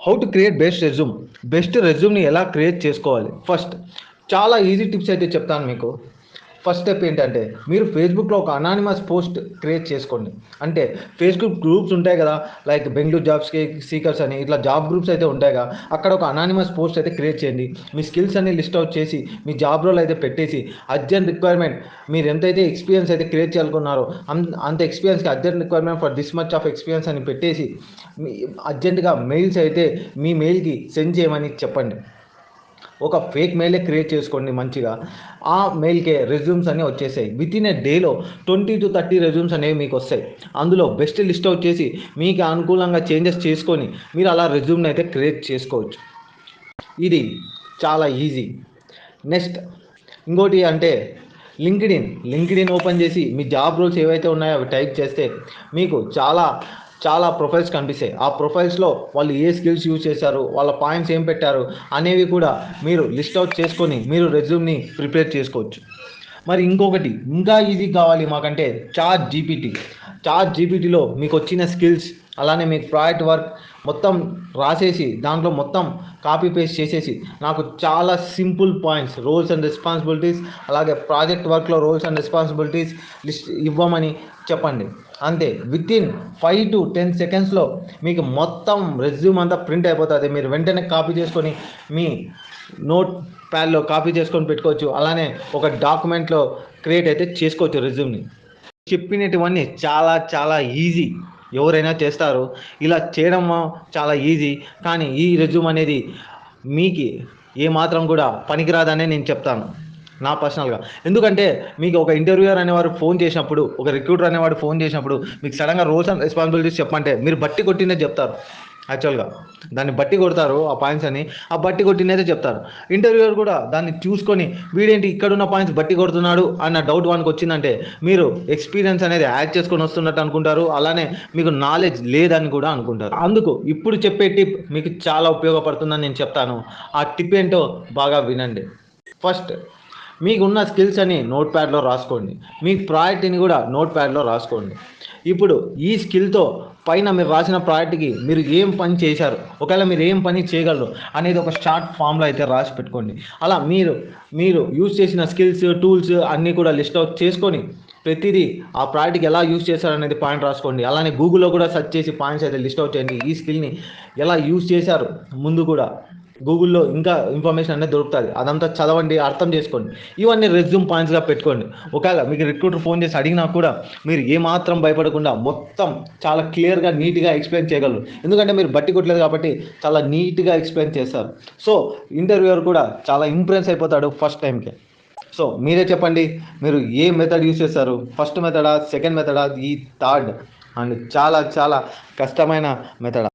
How to create best రెజ్యూమ్ని ఎలా create చేసుకోవాలి. First చాలా ఈజీ టిప్స్ అయితే చెప్తాను మీకు. ఫస్ట్ స్టెప్ ఏంటంటే మీరు ఫేస్బుక్లో ఒక అనానిమస్ పోస్ట్ క్రియేట్ చేసుకోండి. అంటే ఫేస్బుక్ గ్రూప్స్ ఉంటాయి కదా, లైక్ బెంగళూరు జాబ్స్కి సీకర్స్ అని ఇట్లా జాబ్ గ్రూప్స్ అయితే ఉంటాయి కదా, అక్కడ ఒక అనానిమస్ పోస్ట్ అయితే క్రియేట్ చేయండి. మీ స్కిల్స్ అన్ని లిస్ట్ అవుట్ చేసి మీ జాబ్ రోల్ అయితే పెట్టేసి అర్జెంట్ రిక్వైర్మెంట్, మీరు ఎంతైతే ఎక్స్పీరియన్స్ అయితే క్రియేట్ చేయాలనుకున్నారో అంత ఎక్స్పీరియన్స్కి urgent requirement for this much of experience అని పెట్టేసి మీ అర్జెంటుగా మెయిల్స్ అయితే మీ మెయిల్కి సెండ్ చేయమని చెప్పండి. ఒక ఫేక్ మెయిలే క్రియేట్ చేసుకోండి మంచిగా. ఆ మెయిల్కే రెజ్యూమ్స్ అన్నీ వచ్చేసాయి. విత్ ఇన్ ఏ డేలో 20 to 30 రెజ్యూమ్స్ అనేవి మీకు వస్తాయి. అందులో బెస్ట్ లిస్ట్ అవుట్ చేసి మీకు అనుకూలంగా చేంజెస్ చేసుకొని మీరు అలా రెజ్యూమ్ని అయితే క్రియేట్ చేసుకోవచ్చు. ఇది చాలా ఈజీ. నెక్స్ట్ ఇంకోటి అంటే లింక్డ్ఇన్ ఓపెన్ చేసి మీ జాబ్ రోల్స్ ఏవైతే ఉన్నాయో అవి టైప్ చేస్తే మీకు చాలా ప్రొఫైల్స్ కనిపిస్తాయి. ఆ ప్రొఫైల్స్లో వాళ్ళు ఏ స్కిల్స్ యూజ్ చేశారు, వాళ్ళ పాయింట్స్ ఏం పెట్టారు అనేవి కూడా మీరు లిస్ట్ అవుట్ చేసుకొని మీరు రెజ్యూమ్ని ప్రిపేర్ చేసుకోవచ్చు. మరి ఇంకొకటి ఇంకా ఈజీ కావాలి మాకంటే చాట్ జీపీటీలో మీకు వచ్చిన స్కిల్స్, అలానే మీకు ప్రాజెక్ట్ వర్క్ మొత్తం రాసేసి దాంట్లో మొత్తం కాపీ పేస్ట్ చేసేసి నాకు చాలా simple points, roles and responsibilities, అలాగే ప్రాజెక్ట్ వర్క్లో రోల్స్ అండ్ రెస్పాన్సిబిలిటీస్ లిస్ట్ ఇవ్వమని చెప్పండి. అంతే, వితిన్ 5 to 10 సెకండ్స్లో మీకు మొత్తం రెజ్యూమ్ అంతా ప్రింట్ అయిపోతుంది. మీరు వెంటనే కాపీ చేసుకొని మీ నోట్ ప్యాడ్లో కాపీ చేసుకొని పెట్టుకోవచ్చు. అలానే ఒక డాక్యుమెంట్లో క్రియేట్ అయితే చేసుకోవచ్చు రెజ్యూమ్ని. చెప్పినటువన్నీ చాలా ఈజీ, ఎవరైనా చేస్తారు. ఇలా చేయడం చాలా ఈజీ. కానీ ఈ రెజ్యూమ్ అనేది మీకు ఏమాత్రం కూడా పనికిరాదనే నేను చెప్తాను నా పర్సనల్గా. ఎందుకంటే మీకు ఒక ఇంటర్వ్యూయర్ అనేవారు ఫోన్ చేసినప్పుడు, ఒక రిక్రూటర్ అనేవాడు ఫోన్ చేసినప్పుడు మీకు సడన్గా రోల్స్ అండ్ రెస్పాన్సిబిలిటీస్ చెప్పమంటే మీరు బట్టి కొట్టినే చెప్తారు. యాక్చువల్గా దాన్ని బట్టి కొడతారు, ఆ పాయింట్స్ అని ఆ బట్టి కొట్టినైతే చెప్తారు. ఇంటర్వ్యూయర్ కూడా దాన్ని చూసుకొని వీడేంటి ఇక్కడున్న పాయింట్స్ బట్టి కొడుతున్నాడు అన్న డౌట్ వానికి వచ్చిందంటే మీరు ఎక్స్పీరియన్స్ అనేది యాడ్ చేసుకొని వస్తున్నట్టు అనుకుంటారు. అలానే మీకు నాలెడ్జ్ లేదని కూడా అనుకుంటారు. అందుకు ఇప్పుడు చెప్పే టిప్ మీకు చాలా ఉపయోగపడుతుందని నేను చెప్తాను. ఆ టిప్ ఏంటో బాగా వినండి. ఫస్ట్ మీకున్న స్కిల్స్ అని నోట్ ప్యాడ్లో రాసుకోండి. మీ ప్రాజెక్ట్ని కూడా నోట్ ప్యాడ్లో రాసుకోండి. ఇప్పుడు ఈ స్కిల్తో పైన మీరు రాసిన ప్రాజెక్ట్కి మీరు ఏం పని చేశారు, ఒకవేళ మీరు ఏం పని చేయగలరు అనేది ఒక షార్ట్ ఫామ్లో అయితే రాసి పెట్టుకోండి. అలా మీరు యూజ్ చేసిన స్కిల్స్, టూల్స్ అన్నీ కూడా లిస్ట్ అవుట్ చేసుకొని ప్రతిదీ ఆ ప్రాజెక్ట్కి ఎలా యూజ్ చేశారు అనేది పాయింట్ రాసుకోండి. అలానే గూగుల్లో కూడా సెర్చ్ చేసి పాయింట్స్ అయితే లిస్ట్ అవుట్ చేయండి. ఈ స్కిల్ని ఎలా యూజ్ చేశారు ముందు కూడా గూగుల్లో ఇంకా ఇన్ఫర్మేషన్ అనేది దొరుకుతుంది. అదంతా చదవండి, అర్థం చేసుకోండి. ఇవన్నీ రెజ్యూమ్ పాయింట్స్గా పెట్టుకోండి. ఒకవేళ మీకు రిక్రూటర్ ఫోన్ చేసి అడిగినా కూడా మీరు ఏమాత్రం భయపడకుండా మొత్తం చాలా క్లియర్గా నీట్గా ఎక్స్ప్లెయిన్ చేయగలరు. ఎందుకంటే మీరు బట్టి కొట్టలేదు కాబట్టి చాలా నీట్గా ఎక్స్ప్లెయిన్ చేస్తారు. సో ఇంటర్వ్యూయర్ కూడా చాలా ఇంప్రెస్ అయిపోతాడు ఫస్ట్ టైంకే. సో మీరే చెప్పండి, మీరు ఏ మెథడ్ యూజ్ చేస్తారు? ఫస్ట్ మెథడా, సెకండ్ మెథడా, ఈ థర్డ్ అండ్ చాలా కష్టమైన మెథడా?